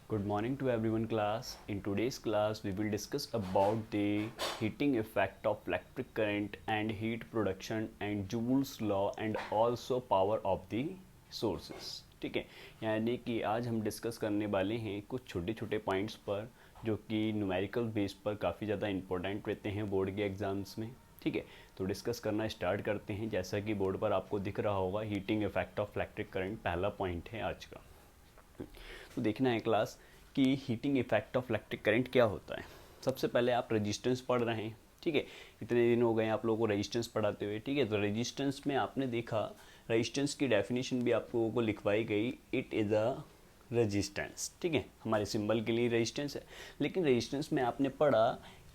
Good morning to everyone class. In today's class we will discuss about the heating effect of electric current and heat production and Joule's law and also power of the sources. ठीक है, यानी कि आज हम discuss करने वाले हैं कुछ छोटे छोटे पॉइंट्स पर जो कि न्यूमेरिकल बेस पर काफ़ी ज़्यादा इंपॉर्टेंट रहते हैं बोर्ड के एग्ज़ाम्स में. ठीक है, तो डिस्कस करना स्टार्ट करते हैं. जैसा कि बोर्ड पर आपको दिख रहा होगा, heating effect of electric current पहला पॉइंट है आज का. तो देखना है क्लास कि heating effect of electric current क्या होता है. सबसे पहले आप रेजिस्टेंस पढ़ रहे हैं. ठीक है, इतने दिन हो गए आप लोगों को रेजिस्टेंस पढ़ाते हुए. ठीक है, तो रेजिस्टेंस में आपने देखा, रेजिस्टेंस की डेफिनेशन भी आप लोगों को लिखवाई गई. It is a resistance. ठीक है, हमारे सिंबल के लिए रेजिस्टेंस है. लेकिन रेजिस्टेंस में आपने पढ़ा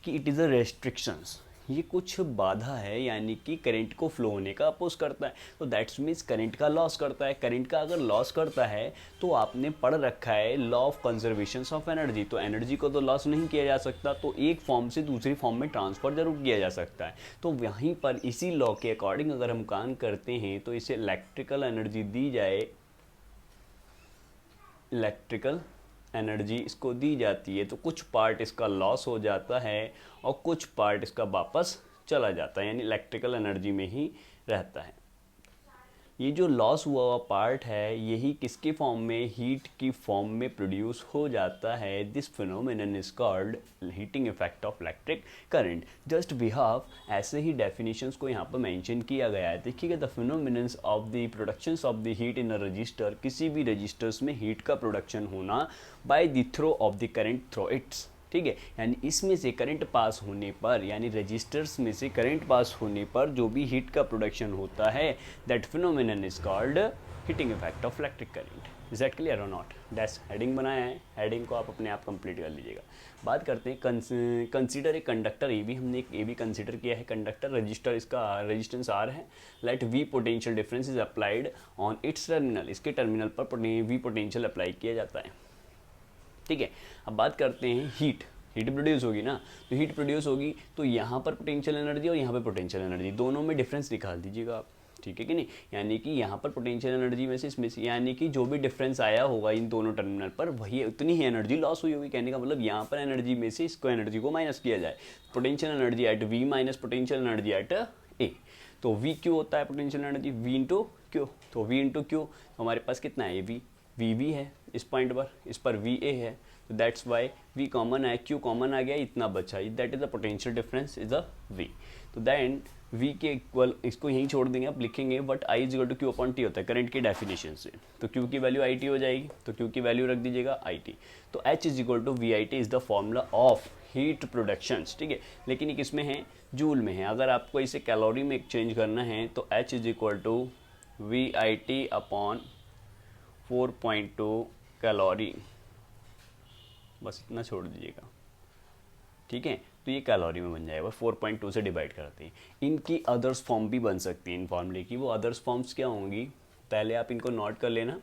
कि इट इज़ अ रेस्ट्रिक्शंस, ये कुछ बाधा है, यानी कि करंट को फ्लो होने का अपोज करता है. तो दैट्स मीन्स करंट का लॉस करता है. करंट का अगर लॉस करता है तो आपने पढ़ रखा है law of conservation of energy. तो एनर्जी को तो लॉस नहीं किया जा सकता, तो एक फॉर्म से दूसरी फॉर्म में ट्रांसफ़र जरूर किया जा सकता है. तो वहीं पर इसी लॉ के अकॉर्डिंग अगर हम काम करते हैं तो इसे इलेक्ट्रिकल एनर्जी दी जाए, इलेक्ट्रिकल एनर्जी इसको दी जाती है, तो कुछ पार्ट इसका लॉस हो जाता है और कुछ पार्ट इसका वापस चला जाता है, यानी इलेक्ट्रिकल एनर्जी में ही रहता है. ये जो लॉस हुआ हुआ पार्ट है यही किसके फॉर्म में, हीट की फॉर्म में प्रोड्यूस हो जाता है. This phenomenon is called heating effect of electric current. Just we have ऐसे ही डेफिनेशंस को यहाँ पर मेंशन किया गया है. देखिएगा, the phenomenons of the productions of the heat in a resistor, किसी भी रजिस्टर्स में हीट का प्रोडक्शन होना by the throw of the current through its. ठीक है, यानी इसमें से करंट पास होने पर, यानी रजिस्टर्स में से करंट पास होने पर जो भी हीट का प्रोडक्शन होता है, that phenomenon is called heating effect of electric current. Is that clear और नॉट? दैट्स हेडिंग बनाया है, हेडिंग को आप अपने आप कंप्लीट कर लीजिएगा. बात करते हैं कंसीडर ए कंडक्टर. ये भी हमने एक भी कंसीडर किया है. कंडक्टर रजिस्टर, इसका रेजिस्टेंस आर है. Let V potential difference is applied on its terminal. इसके टर्मिनल पर वी पोटेंशियल अप्लाई किया जाता है. ठीक है, अब बात करते हैं हीट प्रोड्यूस होगी ना. तो हीट प्रोड्यूस होगी तो यहाँ पर पोटेंशियल एनर्जी और यहाँ पर पोटेंशियल एनर्जी, दोनों में डिफरेंस निकाल दीजिएगा आप. ठीक है कि नहीं, यानी कि यहाँ पर पोटेंशियल एनर्जी में से इसमें से, यानी कि जो भी डिफरेंस आया होगा इन दोनों टर्मिनल पर, वही उतनी ही एनर्जी लॉस हुई होगी. कहने का मतलब यहाँ पर एनर्जी में से इसको एनर्जी को माइनस किया जाए. Potential energy at V minus potential energy at A. तो वी क्यू होता है potential energy, V into Q. तो वी इंटू क्यू हमारे पास कितना है, वी वी है इस पॉइंट पर, इस पर वी ए है. तो दैट्स वाई वी कॉमन है, क्यू कॉमन आ गया, इतना बचा. That is the potential difference is a V. तो देन वी के इक्वल इसको यहीं छोड़ देंगे, आप लिखेंगे but I is equal to Q upon T होता है करंट की डेफिनेशन से. तो क्यू की वैल्यू आई टी हो जाएगी, तो क्यू की वैल्यू रख दीजिएगा आई टी. तो H is equal to V I T is the formula of heat productions. ठीक है, लेकिन ये किस में है, जूल में है. अगर आपको इसे कैलोरी में एक्सचेंज करना है तो H is equal to V I T upon 4.2 calorie, बस इतना छोड़ दीजिएगा. ठीक है, तो ये कैलोरी में बन जाएगा. 4.2 से डिवाइड करते हैं. इनकी अदर्स फॉर्म भी बन सकती है इन फॉर्मूले की. वो अदर्स फॉर्म्स क्या होंगी, पहले आप इनको नोट कर लेना,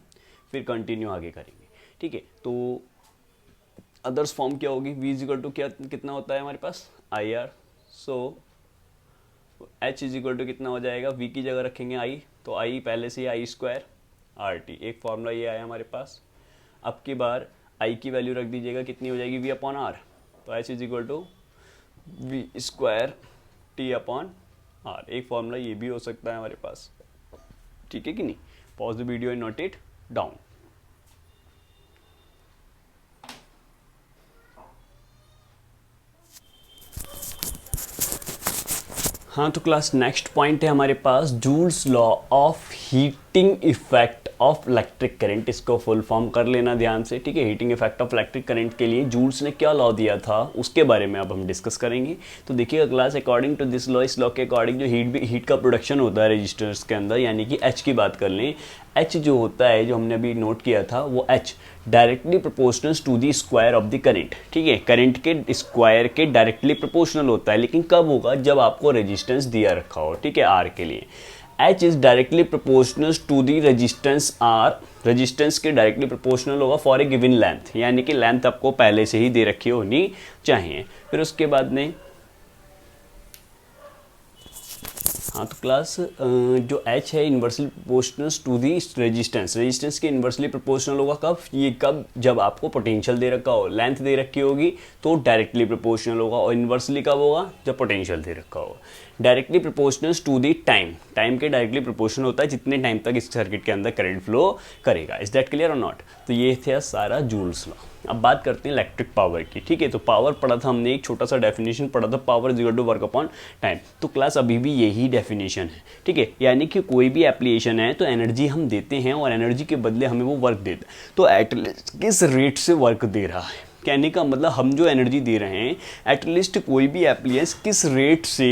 फिर कंटिन्यू आगे करेंगे. ठीक है, तो अदर्स फॉर्म क्या होगी, वी इज इक्वल टू क्या कितना होता है हमारे पास, I R. So H is equal to कितना हो जाएगा, वी की जगह रखेंगे आई, तो आई पहले से आई स्क्वायर आर टी. एक फॉर्मूला ये आया हमारे पास. अब की बार आई की वैल्यू रख दीजिएगा, कितनी हो जाएगी, वी अपॉन आर. तो H is equal to V square T upon R. एक फॉर्मूला ये भी हो सकता है हमारे पास. ठीक है कि नहीं, pause the video and note it down. हाँ, तो क्लास नेक्स्ट पॉइंट है हमारे पास Joule's law of heating effect of electric current. इसको फुल फॉर्म कर लेना ध्यान से. ठीक है, heating effect of electric current के लिए जूल्स ने क्या लॉ दिया था उसके बारे में अब हम डिस्कस करेंगे. तो देखिएगा class, according to this law, इस लॉ के अकॉर्डिंग जो हीट का प्रोडक्शन होता है रजिस्टर्स के अंदर, यानी कि एच की बात कर लें. एच जो होता है, जो हमने अभी नोट किया था, वो H directly proportional to the square of the current. ठीक है, करंट के स्क्वायर के डायरेक्टली प्रोपोर्शनल होता है. लेकिन कब होगा, जब आपको रेजिस्टेंस दिया रखा हो. ठीक है, आर के लिए H is directly proportional to the resistance R. Resistance के डायरेक्टली प्रोपोर्शनल होगा फॉर ए गिवन लेंथ, यानी कि लेंथ आपको पहले से ही दे रखी होनी चाहिए. फिर उसके बाद में हाँ तो क्लास जो H है inversely proportional to the resistance, resistance के इन्वर्सली प्रोपोर्शनल होगा कब, ये कब, जब आपको पोटेंशियल दे रखा हो, लेंथ दे रखी होगी तो डायरेक्टली प्रोपोर्शनल होगा, और इन्वर्सली कब होगा, जब पोटेंशियल दे रखा होगा। Directly proportional to the time, time के डायरेक्टली प्रोपोर्शनल होता है जितने टाइम तक इस सर्किट के अंदर करंट फ्लो करेगा। इज दैट क्लियर और नॉट? तो ये थे सारा जूल्स लॉ। अब बात करते हैं इलेक्ट्रिक पावर की, ठीक है। तो पावर पढ़ा था हमने, एक छोटा सा डेफिनेशन पढ़ा था, power is equal to work upon time. तो क्लास अभी भी यही डेफिनेशन है, ठीक है। यानी कि कोई भी एप्लीकेशन है तो एनर्जी हम देते हैं और एनर्जी के बदले हमें वो वर्क देता है। तो एटलीस्ट किस रेट से वर्क दे रहा है, कहने का मतलब हम जो एनर्जी दे रहे हैं एटलीस्ट कोई भी एप्लीकेंस किस रेट से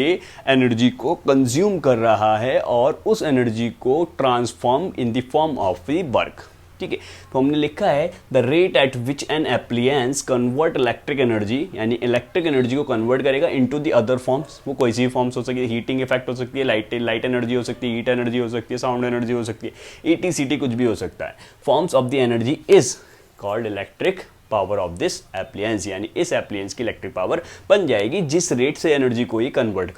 एनर्जी को कंज्यूम कर रहा है और उस एनर्जी को transform in the form of the work, ठीक है। तो हमने लिखा है the rate at which an appliances convert electric energy, यानी इलेक्ट्रिक एनर्जी को कन्वर्ट करेगा इनटू द अदर फॉर्म्स। वो कोई सी फॉर्म्स हो सकती है, हीटिंग इफेक्ट हो सकती है, लाइट एनर्जी हो सकती है, हीट एनर्जी हो सकती है, साउंड एनर्जी हो सकती है, ETCT कुछ भी हो सकता है। Forms of the energy is called electric power of this appliances, यानी इस एप्लीकेंस की इलेक्ट्रिक पावर बन जाएगी जिस रेट से एनर्जी को ये कन्वर्ट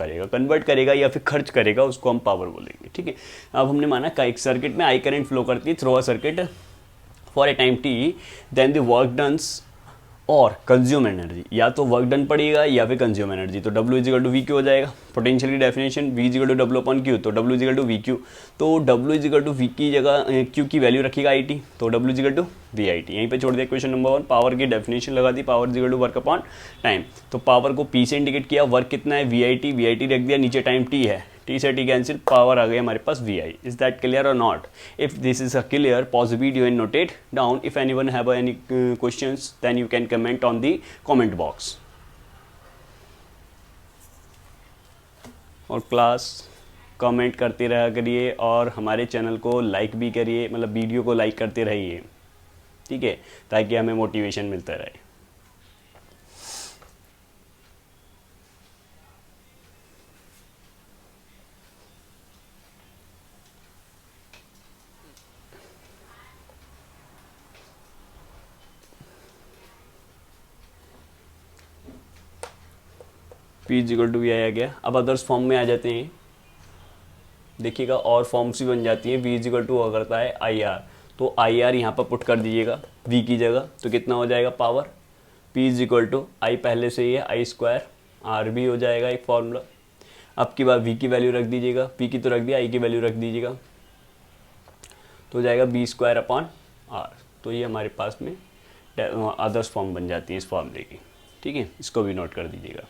करेगा या फिर खर्च करेगा, उसको हम पावर बोलेंगे, ठीक है। अब हमने माना का एक सर्किट में आई करंट फ्लो करती है through a circuit for a time t, then the work dones और कंज्यूम एनर्जी, या तो वर्क डन पड़ेगा या फिर कंज्यूम एनर्जी। तो W is equal to V Q हो जाएगा, पोटेंशियल की definition V is equal to W upon Q, तो W is equal to V Q. तो W is equal to V की जगह Q की वैल्यू रखिएगा IT, तो W is equal to VIT। यहीं पे छोड़ दिया क्वेश्चन नंबर 1, पावर की डेफिनेशन लगा दी, power is equal to work upon time. तो पावर को P से इंडिकेट किया, वर्क कितना है VIT रख दिया, नीचे टाइम T है, T से T कैंसिल, पावर आ गई हमारे पास VI। इज दैट क्लियर और not? If this is a clear, pause video and note it down. If anyone have any questions then you can comment on the comment box. और class comment करते रहा करिए और हमारे चैनल को like भी करिए, मतलब वीडियो को लाइक करते रहिए, ठीक है, ताकि हमें मोटिवेशन मिलता रहे। P is equal to V आया गया। अब अदर्स फॉर्म में आ जाते हैं, देखिएगा और फॉर्म्स भी बन जाती हैं। V इज इक्वल टू हुआ करता है IR, तो IR यहाँ पर पुट कर दीजिएगा V की जगह, तो कितना हो जाएगा power. P is equal to I पहले से ही है I स्क्वायर, R भी हो जाएगा एक फॉर्मूला। अब की बार V की वैल्यू रख दीजिएगा, P की तो रख दिया, I की वैल्यू रख दीजिएगा, तो हो जाएगा B स्क्वायर अपॉन R। तो ये हमारे पास में अदर्स फॉर्म बन जाती है इस फॉर्मूले की, ठीक है, इसको भी नोट कर दीजिएगा।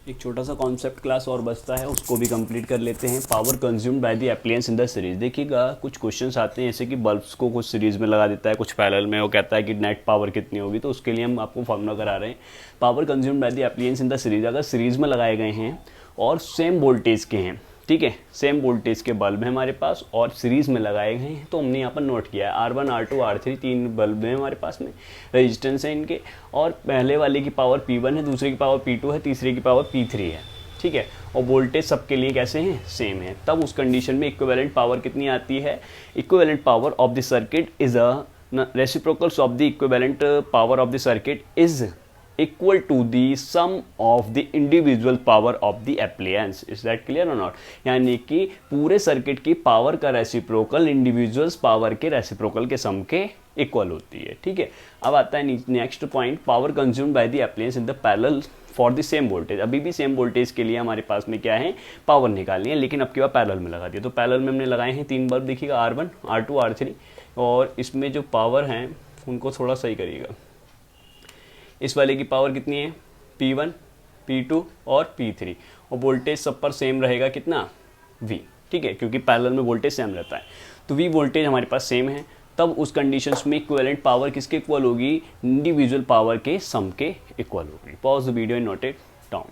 एक छोटा सा कॉन्सेप्ट क्लास और बचता है, उसको भी कंप्लीट कर लेते हैं। Power consumed by the appliances in the series. देखिएगा कुछ क्वेश्चंस आते हैं, जैसे कि बल्ब्स को कुछ सीरीज में लगा देता है, कुछ पैरेलल में, वो कहता है कि नेट पावर कितनी होगी, तो उसके लिए हम आपको फॉर्मूला करा रहे हैं। Power consumed by the appliances in the series, अगर सीरीज में लगाए गए हैं और सेम वोल्टेज के हैं, ठीक है, सेम वोल्टेज के बल्ब है हमारे पास और सीरीज में लगाए गए हैं, तो हमने यहाँ पर नोट किया है R1 R2 R3 तीन बल्ब हैं हमारे पास में, रेजिस्टेंस है इनके, और पहले वाले की पावर P1 है, दूसरे की पावर P2 है, तीसरे की पावर P3 है, ठीक है, और वोल्टेज सबके लिए कैसे हैं, सेम है। तब उस कंडीशन में इक्विवेलेंट पावर कितनी आती है, equivalent power of the circuit is a reciprocals of the equivalent power of the circuit is equal to the sum of the individual power of the appliance। is that clear or not? यानी कि पूरे circuit की power का reciprocal individuals power के reciprocal के सम के equal होती है, ठीक है। अब आता है next point, power consumed by the appliances in the parallel for the same voltage. अभी भी सेम वोल्टेज के लिए हमारे पास में क्या है, पावर निकालनी है, लेकिन अब की बार पैरेलल में लगा दिया। तो पैरेलल में हमने लगाए हैं तीन बल्ब, देखिएगा R1 R2 R3, और इसमें जो पावर हैं उनको थोड़ा सही करिएगा। इस वाले की पावर कितनी है, P1 P2 और P3, और वोल्टेज सब पर सेम रहेगा कितना, V, ठीक है, क्योंकि पैरेलल में वोल्टेज सेम रहता है। तो V वोल्टेज हमारे पास सेम है, तब उस कंडीशंस में इक्विवेलेंट पावर किसके इक्वल होगी, इंडिविजुअल पावर के सम के इक्वल होगी। Pause the video and note it down.